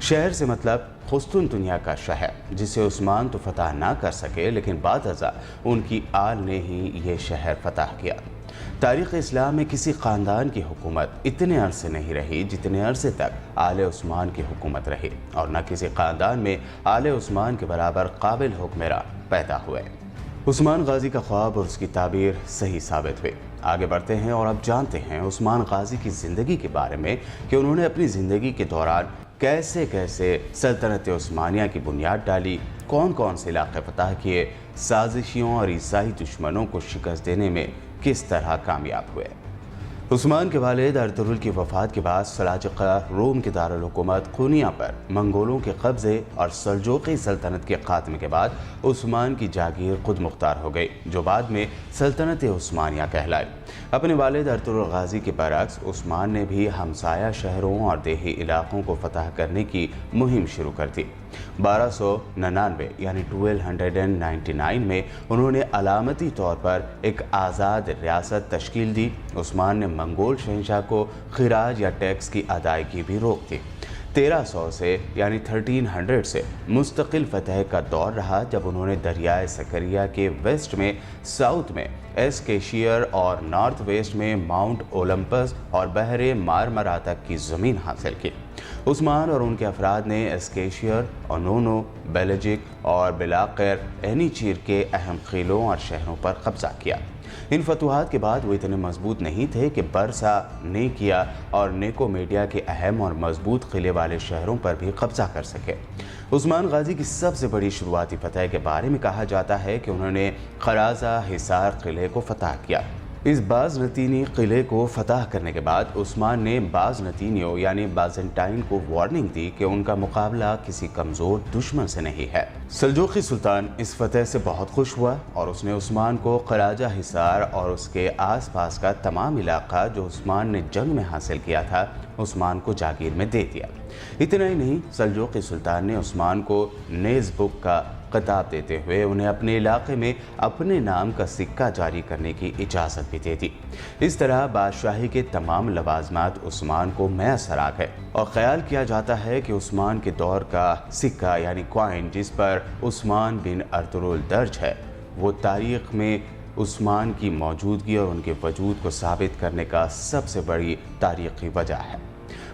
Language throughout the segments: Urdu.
شہر سے مطلب قسطنطنیہ کا شہر، جسے عثمان تو فتح نہ کر سکے لیکن بعد ازاں ان کی آل نے ہی یہ شہر فتح کیا۔ تاریخ اسلام میں کسی خاندان کی حکومت اتنے عرصے نہیں رہی جتنے عرصے تک آل عثمان کی حکومت رہی، اور نہ کسی خاندان میں آل عثمان کے برابر قابل حکمراں پیدا ہوئے۔ عثمان غازی کا خواب اور اس کی تعبیر صحیح ثابت ہوئے۔ آگے بڑھتے ہیں اور اب جانتے ہیں عثمان غازی کی زندگی کے بارے میں کہ انہوں نے اپنی زندگی کے دوران کیسے کیسے سلطنت عثمانیہ کی بنیاد ڈالی، کون کون سے علاقے فتح کیے، سازشیوں اور عیسائی دشمنوں کو شکست دینے میں کس طرح کامیاب ہوئے۔ عثمان کے والد ارطغرل کی وفات کے بعد سلاجقہ روم کے دارالحکومت قونیہ پر منگولوں کے قبضے اور سلجوقی سلطنت کے خاتمے کے بعد عثمان کی جاگیر خود مختار ہو گئی، جو بعد میں سلطنت عثمانیہ کہلائی۔ اپنے والد ارطغرل غازی کے برعکس عثمان نے بھی ہمسایہ شہروں اور دیہی علاقوں کو فتح کرنے کی مہم شروع کر دی۔ 1299 یعنی 1299 میں انہوں نے علامتی طور پر ایک آزاد ریاست تشکیل دی۔ عثمان نے منگول شہنشاہ کو خراج یا ٹیکس کی ادائیگی بھی روک دی۔ 1300 سے یعنی 1300 سے مستقل فتح کا دور رہا، جب انہوں نے دریائے سکریا کے ویسٹ میں، ساؤتھ میں ایسکیشیر اور نارتھ ویسٹ میں ماؤنٹ اولمپس اور بحر مارمرا تک کی زمین حاصل کی۔ عثمان اور ان کے افراد نے ایسکیشیر، اونونو، بیلجک اور بلاقیر اینیچیر کے اہم قلعوں اور شہروں پر قبضہ کیا۔ ان فتوحات کے بعد وہ اتنے مضبوط نہیں تھے کہ برسا، نیکیا اور نیکومیڈیا کے اہم اور مضبوط قلعے والے شہروں پر بھی قبضہ کر سکے۔ عثمان غازی کی سب سے بڑی شروعاتی فتح کے بارے میں کہا جاتا ہے کہ انہوں نے قراضہ حصار قلعے کو فتح کیا۔ اس بازنطینی قلعے کو فتح کرنے کے بعد عثمان نے بازنطینیوں یعنی بازنٹائن کو وارننگ دی کہ ان کا مقابلہ کسی کمزور دشمن سے نہیں ہے۔ سلجوقی سلطان اس فتح سے بہت خوش ہوا اور اس نے عثمان کو قراجہ حصار اور اس کے آس پاس کا تمام علاقہ جو عثمان نے جنگ میں حاصل کیا تھا، عثمان کو جاگیر میں دے دیا۔ اتنا ہی نہیں، سلجوقی سلطان نے عثمان کو نیز بک کا خطاب دیتے ہوئے انہیں اپنے علاقے میں اپنے نام کا سکہ جاری کرنے کی اجازت بھی دے دی۔ اس طرح بادشاہی کے تمام لوازمات عثمان کو میسر آ گئے، اور خیال کیا جاتا ہے کہ عثمان کے دور کا سکہ یعنی کوائن جس پر عثمان بن ارطغرل درج ہے، وہ تاریخ میں عثمان کی موجودگی اور ان کے وجود کو ثابت کرنے کا سب سے بڑی تاریخی وجہ ہے۔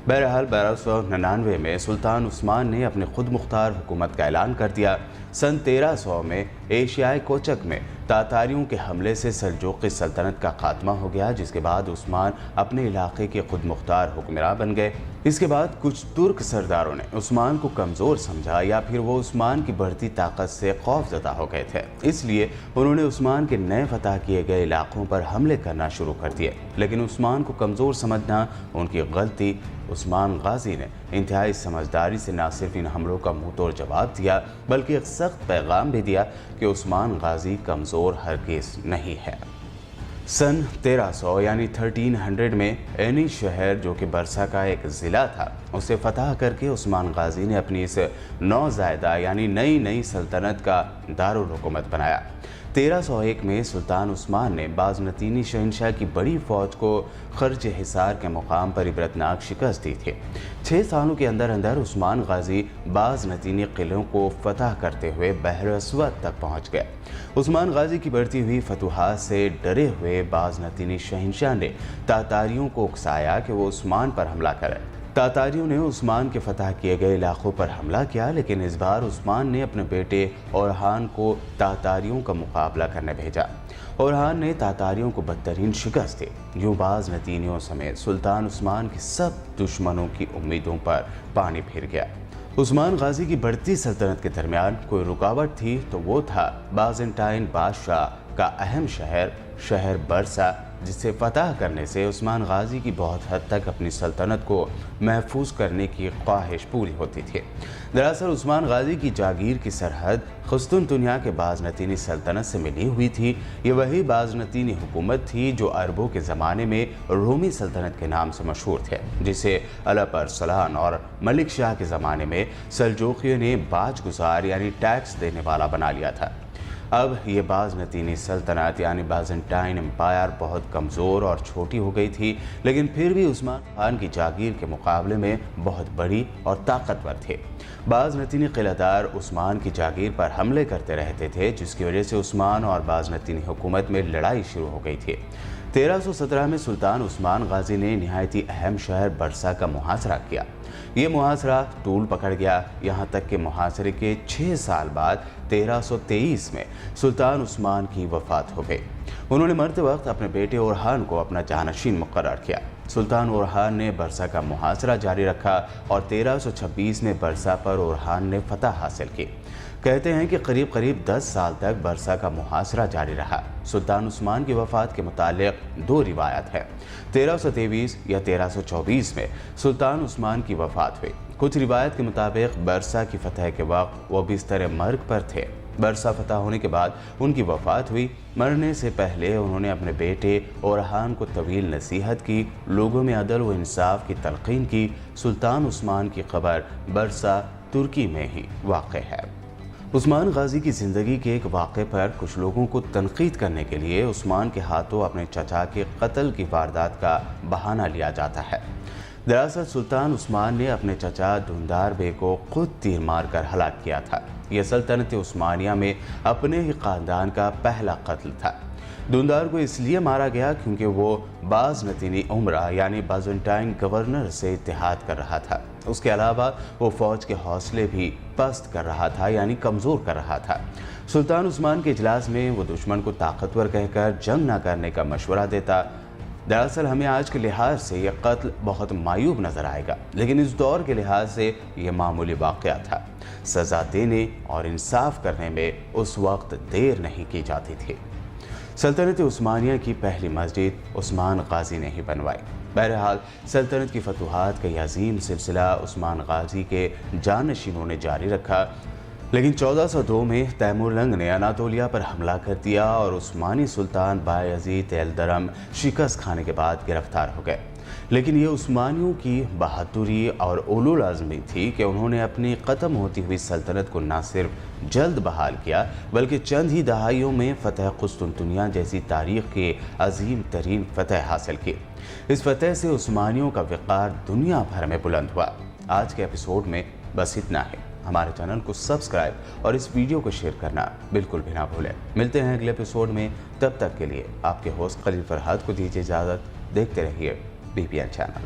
بہرحال 1299 میں سلطان عثمان نے اپنے خود مختار حکومت کا اعلان کر دیا۔ سن 1300 میں ایشیائی کوچک میں تاتاریوں کے حملے سے سلجوقی سلطنت کا خاتمہ ہو گیا، جس کے بعد عثمان اپنے علاقے کے خود مختار حکمراں بن گئے۔ اس کے بعد کچھ ترک سرداروں نے عثمان کو کمزور سمجھا، یا پھر وہ عثمان کی بڑھتی طاقت سے خوف زدہ ہو گئے تھے، اس لیے انہوں نے عثمان کے نئے فتح کیے گئے علاقوں پر حملے کرنا شروع کر دیے۔ لیکن عثمان کو کمزور سمجھنا ان کی غلطی۔ عثمان غازی نے انتہائی سمجھداری سے نہ صرف ان حملوں کا منہ توڑ جواب دیا، بلکہ ایک سخت پیغام بھی دیا کہ عثمان غازی کمزور ہرگز نہیں ہے۔ سن 1300 یعنی 1300 میں اینی شہر، جو کہ برسا کا ایک ضلع تھا، اسے فتح کر کے عثمان غازی نے اپنی اس نوزائیدہ یعنی نئی سلطنت کا دارالحکومت بنایا۔ 1301 میں سلطان عثمان نے بازنطینی شہنشاہ کی بڑی فوج کو خرج حصار کے مقام پر عبرتناک شکست دی تھی۔ 6 سالوں کے اندر عثمان غازی بازنطینی قلعوں کو فتح کرتے ہوئے بحر اسود تک پہنچ گئے۔ عثمان غازی کی بڑھتی ہوئی فتوحات سے ڈرے ہوئے بازنطینی شہنشاہ نے تاتاریوں کو اکسایا کہ وہ عثمان پر حملہ کریں۔ تاتاریوں نے عثمان کے فتح کیے گئے علاقوں پر حملہ کیا، لیکن اس بار عثمان نے اپنے بیٹے اورحان کو تاتاریوں کا مقابلہ کرنے بھیجا۔ اورحان نے تاتاریوں کو بدترین شکست دی، جو بازنطینیوں سمیت سلطان عثمان کے سب دشمنوں کی امیدوں پر پانی پھر گیا۔ عثمان غازی کی بڑھتی سلطنت کے درمیان کوئی رکاوٹ تھی تو وہ تھا بازنٹائن بادشاہ کا اہم شہر برسا، جسے فتح کرنے سے عثمان غازی کی بہت حد تک اپنی سلطنت کو محفوظ کرنے کی خواہش پوری ہوتی تھی۔ دراصل عثمان غازی کی جاگیر کی سرحد قسطنطنیہ کے بازنطینی سلطنت سے ملی ہوئی تھی۔ یہ وہی بازنطینی حکومت تھی جو عربوں کے زمانے میں رومی سلطنت کے نام سے مشہور تھے، جسے الپ ارسلان اور ملک شاہ کے زمانے میں سلجوقیوں نے باج گزار یعنی ٹیکس دینے والا بنا لیا تھا۔ اب یہ بازنطینی سلطنت یعنی بازنٹائن امپائر بہت کمزور اور چھوٹی ہو گئی تھی، لیکن پھر بھی عثمان خان کی جاگیر کے مقابلے میں بہت بڑی اور طاقتور تھے۔ بازنطینی قلعہ دار عثمان کی جاگیر پر حملے کرتے رہتے تھے، جس کی وجہ سے عثمان اور بازنطینی حکومت میں لڑائی شروع ہو گئی تھی۔ 1317 میں سلطان عثمان غازی نے نہایت اہم شہر برسا کا محاصرہ کیا۔ یہ محاصرہ طول پکڑ گیا، یہاں تک کہ محاصرے کے 6 سال بعد 1323 میں سلطان عثمان کی وفات ہو گئی۔ انہوں نے مرتے وقت اپنے بیٹے اورحان کو اپنا جانشین مقرر کیا۔ سلطان اورحان نے برسا کا محاصرہ جاری رکھا اور 1326 میں برسا پر اورحان نے فتح حاصل کی۔ کہتے ہیں کہ قریب 10 سال تک برسا کا محاصرہ جاری رہا۔ سلطان عثمان کی وفات کے متعلق 2 روایات ہیں۔ 1323 یا 1324 میں سلطان عثمان کی وفات ہوئی۔ کچھ روایت کے مطابق برسا کی فتح کے وقت وہ بستر مرگ پر تھے۔ برسا فتح ہونے کے بعد ان کی وفات ہوئی۔ مرنے سے پہلے انہوں نے اپنے بیٹے اورحان کو طویل نصیحت کی، لوگوں میں عدل و انصاف کی تلقین کی۔ سلطان عثمان کی قبر برسا ترکی میں ہی واقع ہے۔ عثمان غازی کی زندگی کے ایک واقعے پر کچھ لوگوں کو تنقید کرنے کے لیے عثمان کے ہاتھوں اپنے چچا کے قتل کی واردات کا بہانہ لیا جاتا ہے۔ دراصل سلطان عثمان نے اپنے چچا دھندار بے کو خود تیر مار کر ہلاک کیا تھا۔ یہ سلطنت عثمانیہ میں اپنے ہی خاندان کا پہلا قتل تھا۔ دھندار کو اس لیے مارا گیا کیونکہ وہ بازنطینی امرا یعنی بازنٹائن گورنر سے اتحاد کر رہا تھا۔ اس کے علاوہ وہ فوج کے حوصلے بھی پست کر رہا تھا یعنی کمزور کر رہا تھا۔ سلطان عثمان کے اجلاس میں وہ دشمن کو طاقتور کہہ کر جنگ نہ کرنے کا مشورہ دیتا۔ دراصل ہمیں آج کے لحاظ سے یہ قتل بہت معیوب نظر آئے گا، لیکن اس دور کے لحاظ سے یہ معمولی واقعہ تھا۔ سزا دینے اور انصاف کرنے میں اس وقت دیر نہیں کی جاتی تھی۔ سلطنت عثمانیہ کی پہلی مسجد عثمان غازی نے ہی بنوائی۔ بہرحال سلطنت کی فتوحات کا یہ عظیم سلسلہ عثمان غازی کے جانشینوں نے جاری رکھا، لیکن 1402 میں تیمورلنگ نے اناطولیہ پر حملہ کر دیا اور عثمانی سلطان بایزید ایلدرم شکست کھانے کے بعد گرفتار ہو گئے۔ لیکن یہ عثمانیوں کی بہادری اور اولو العزمی تھی کہ انہوں نے اپنی ختم ہوتی ہوئی سلطنت کو نہ صرف جلد بحال کیا بلکہ چند ہی دہائیوں میں فتح قسطنطنیہ جیسی تاریخ کے عظیم ترین فتح حاصل کی۔ اس فتح سے عثمانیوں کا وقار دنیا بھر میں بلند ہوا۔ آج کے ایپیسوڈ میں بس اتنا ہے۔ ہمارے چینل کو سبسکرائب اور اس ویڈیو کو شیئر کرنا بالکل بھی نہ بھولیں۔ ملتے ہیں اگلے ایپیسوڈ میں، تب تک کے لیے آپ کے ہوسٹ خلیل فرحات کو دیجیے اجازت۔ دیکھتے رہیے BPN چینل۔